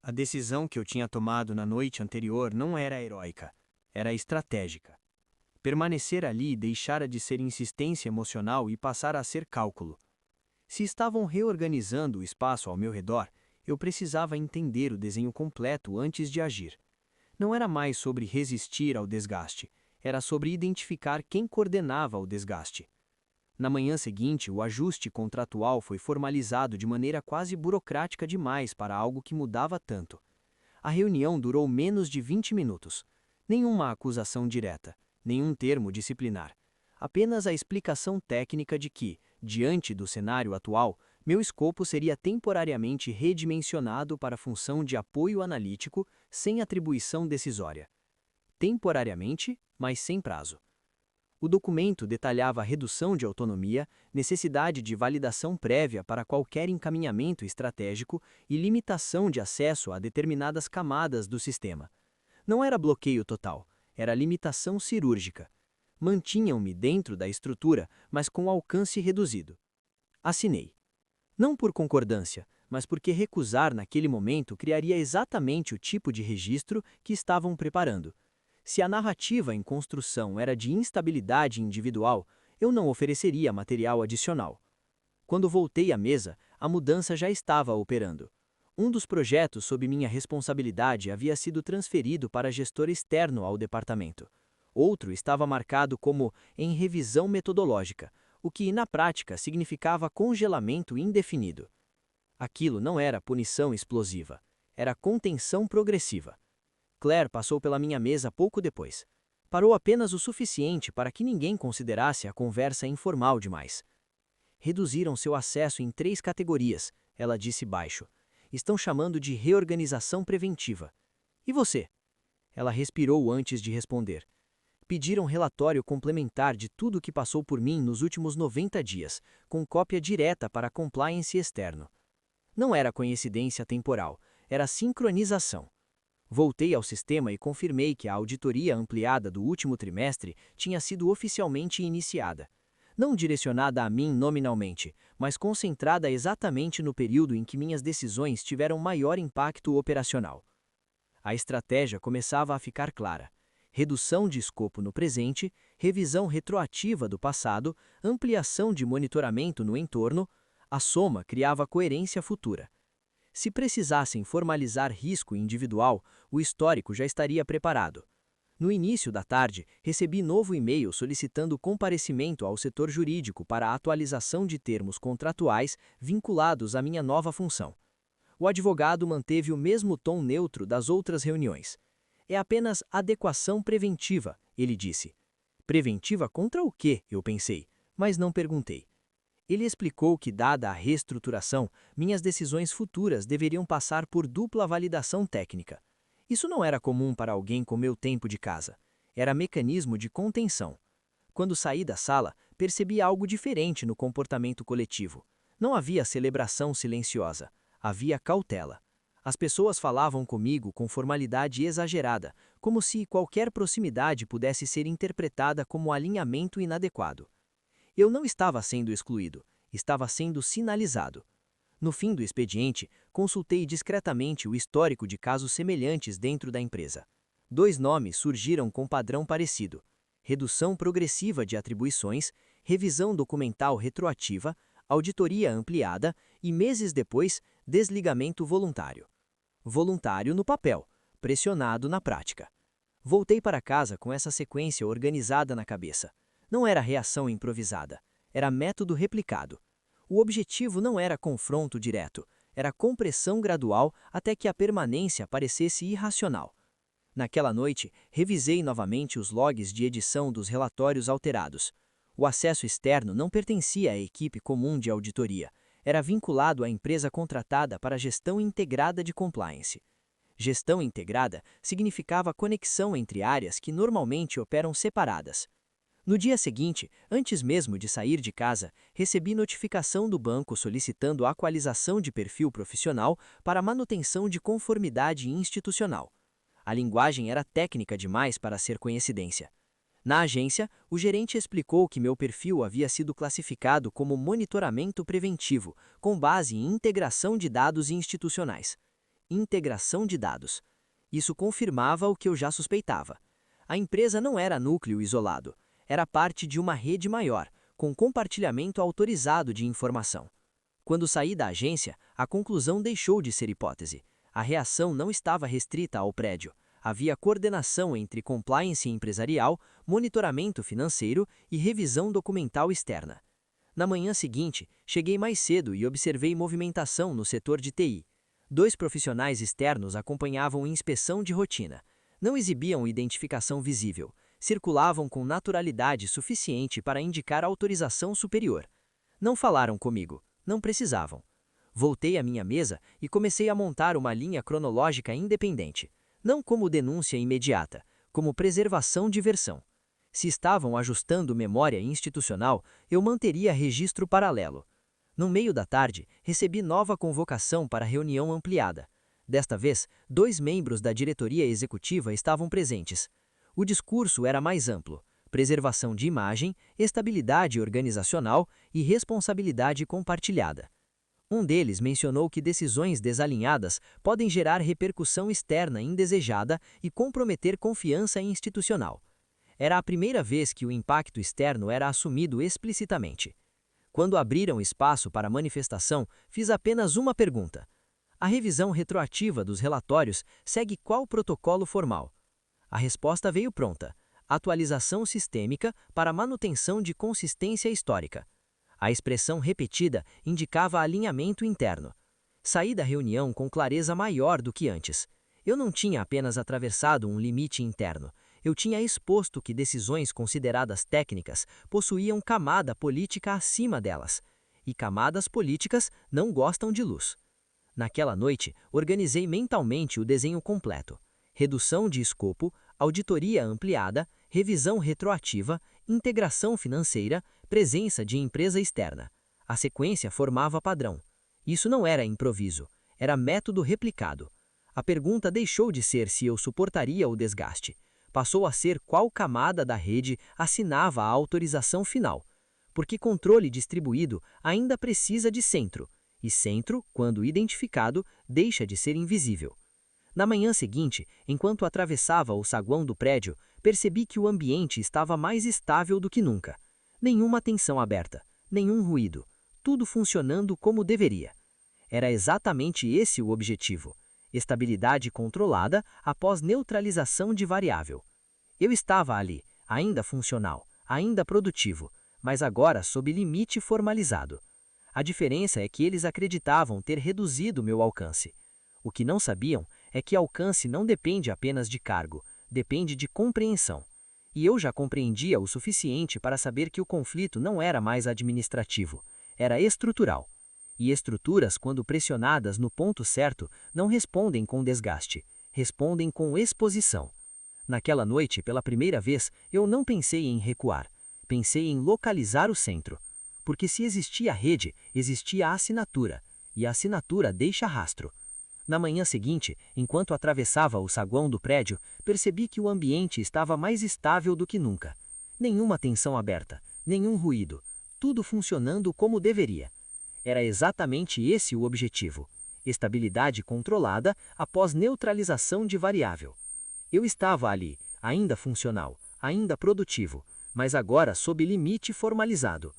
A decisão que eu tinha tomado na noite anterior não era heróica, era estratégica. Permanecer ali deixara de ser insistência emocional e passara a ser cálculo. Se estavam reorganizando o espaço ao meu redor, eu precisava entender o desenho completo antes de agir. Não era mais sobre resistir ao desgaste, era sobre identificar quem coordenava o desgaste. Na manhã seguinte, o ajuste contratual foi formalizado de maneira quase burocrática demais para algo que mudava tanto. A reunião durou menos de 20 minutos. Nenhuma acusação direta, nenhum termo disciplinar. Apenas a explicação técnica de que, diante do cenário atual, meu escopo seria temporariamente redimensionado para a função de apoio analítico sem atribuição decisória. Temporariamente, mas sem prazo. O documento detalhava a redução de autonomia, necessidade de validação prévia para qualquer encaminhamento estratégico e limitação de acesso a determinadas camadas do sistema. Não era bloqueio total, era limitação cirúrgica. Mantinham-me dentro da estrutura, mas com alcance reduzido. Assinei. Não por concordância, mas porque recusar naquele momento criaria exatamente o tipo de registro que estavam preparando. Se a narrativa em construção era de instabilidade individual, eu não ofereceria material adicional. Quando voltei à mesa, a mudança já estava operando. Um dos projetos sob minha responsabilidade havia sido transferido para gestor externo ao departamento. Outro estava marcado como em revisão metodológica, o que na prática significava congelamento indefinido. Aquilo não era punição explosiva, era contenção progressiva. Claire passou pela minha mesa pouco depois. Parou apenas o suficiente para que ninguém considerasse a conversa informal demais. Reduziram seu acesso em 3 categorias, ela disse baixo. Estão chamando de reorganização preventiva. E você? Ela respirou antes de responder. Pediram relatório complementar de tudo o que passou por mim nos últimos 90 dias, com cópia direta para compliance externo. Não era coincidência temporal, era sincronização. Voltei ao sistema e confirmei que a auditoria ampliada do último trimestre tinha sido oficialmente iniciada. Não direcionada a mim nominalmente, mas concentrada exatamente no período em que minhas decisões tiveram maior impacto operacional. A estratégia começava a ficar clara. Redução de escopo no presente, revisão retroativa do passado, ampliação de monitoramento no entorno, a soma criava coerência futura. Se precisassem formalizar risco individual, o histórico já estaria preparado. No início da tarde, recebi novo e-mail solicitando comparecimento ao setor jurídico para a atualização de termos contratuais vinculados à minha nova função. O advogado manteve o mesmo tom neutro das outras reuniões. É apenas adequação preventiva, ele disse. Preventiva contra o quê? Eu pensei, mas não perguntei. Ele explicou que, dada a reestruturação, minhas decisões futuras deveriam passar por dupla validação técnica. Isso não era comum para alguém com meu tempo de casa. Era mecanismo de contenção. Quando saí da sala, percebi algo diferente no comportamento coletivo. Não havia celebração silenciosa. Havia cautela. As pessoas falavam comigo com formalidade exagerada, como se qualquer proximidade pudesse ser interpretada como alinhamento inadequado. Eu não estava sendo excluído, estava sendo sinalizado. No fim do expediente, consultei discretamente o histórico de casos semelhantes dentro da empresa. 2 nomes surgiram com padrão parecido: redução progressiva de atribuições, revisão documental retroativa, auditoria ampliada e, meses depois, desligamento voluntário. Voluntário no papel, pressionado na prática. Voltei para casa com essa sequência organizada na cabeça. Não era reação improvisada, era método replicado. O objetivo não era confronto direto, era compressão gradual até que a permanência parecesse irracional. Naquela noite, revisei novamente os logs de edição dos relatórios alterados. O acesso externo não pertencia à equipe comum de auditoria, era vinculado à empresa contratada para a gestão integrada de compliance. Gestão integrada significava conexão entre áreas que normalmente operam separadas. No dia seguinte, antes mesmo de sair de casa, recebi notificação do banco solicitando a atualização de perfil profissional para manutenção de conformidade institucional. A linguagem era técnica demais para ser coincidência. Na agência, o gerente explicou que meu perfil havia sido classificado como monitoramento preventivo, com base em integração de dados institucionais. integração de dados. Isso confirmava o que eu já suspeitava. A empresa não era núcleo isolado, era parte de uma rede maior, com compartilhamento autorizado de informação. Quando saí da agência, a conclusão deixou de ser hipótese. A reação não estava restrita ao prédio. Havia coordenação entre compliance empresarial, monitoramento financeiro e revisão documental externa. Na manhã seguinte, cheguei mais cedo e observei movimentação no setor de TI. 2 profissionais externos acompanhavam inspeção de rotina. Não exibiam identificação visível. Circulavam com naturalidade suficiente para indicar autorização superior. Não falaram comigo. Não precisavam. Voltei à minha mesa e comecei a montar uma linha cronológica independente, não como denúncia imediata, como preservação de versão. Se estavam ajustando memória institucional, eu manteria registro paralelo. No meio da tarde, recebi nova convocação para reunião ampliada. Desta vez, 2 membros da diretoria executiva estavam presentes. O discurso era mais amplo: preservação de imagem, estabilidade organizacional e responsabilidade compartilhada. Um deles mencionou que decisões desalinhadas podem gerar repercussão externa indesejada e comprometer confiança institucional. Era a primeira vez que o impacto externo era assumido explicitamente. Quando abriram espaço para manifestação, fiz apenas uma pergunta: a revisão retroativa dos relatórios segue qual protocolo formal? A resposta veio pronta: atualização sistêmica para manutenção de consistência histórica. A expressão repetida indicava alinhamento interno. Saí da reunião com clareza maior do que antes. Eu não tinha apenas atravessado um limite interno, eu tinha exposto que decisões consideradas técnicas possuíam camada política acima delas. E camadas políticas não gostam de luz. Naquela noite, organizei mentalmente o desenho completo: redução de escopo, auditoria ampliada, revisão retroativa, integração financeira, presença de empresa externa. A sequência formava padrão. Isso não era improviso, era método replicado. A pergunta deixou de ser se eu suportaria o desgaste. Passou a ser qual camada da rede assinava a autorização final. Porque controle distribuído ainda precisa de centro, e centro, quando identificado, deixa de ser invisível. Na manhã seguinte, enquanto atravessava o saguão do prédio, percebi que o ambiente estava mais estável do que nunca. Nenhuma tensão aberta, nenhum ruído, tudo funcionando como deveria. Era exatamente esse o objetivo: estabilidade controlada após neutralização de variável. Eu estava ali, ainda funcional, ainda produtivo, mas agora sob limite formalizado. A diferença é que eles acreditavam ter reduzido meu alcance. O que não sabiam é que alcance não depende apenas de cargo, depende de compreensão. E eu já compreendia o suficiente para saber que o conflito não era mais administrativo, era estrutural. E estruturas, quando pressionadas no ponto certo, não respondem com desgaste, respondem com exposição. Naquela noite, pela primeira vez, eu não pensei em recuar, pensei em localizar o centro. Porque se existia rede, existia a assinatura, e a assinatura deixa rastro. Na manhã seguinte, enquanto atravessava o saguão do prédio, percebi que o ambiente estava mais estável do que nunca. Nenhuma tensão aberta, nenhum ruído, tudo funcionando como deveria. Era exatamente esse o objetivo: estabilidade controlada após neutralização de variável. Eu estava ali, ainda funcional, ainda produtivo, mas agora sob limite formalizado.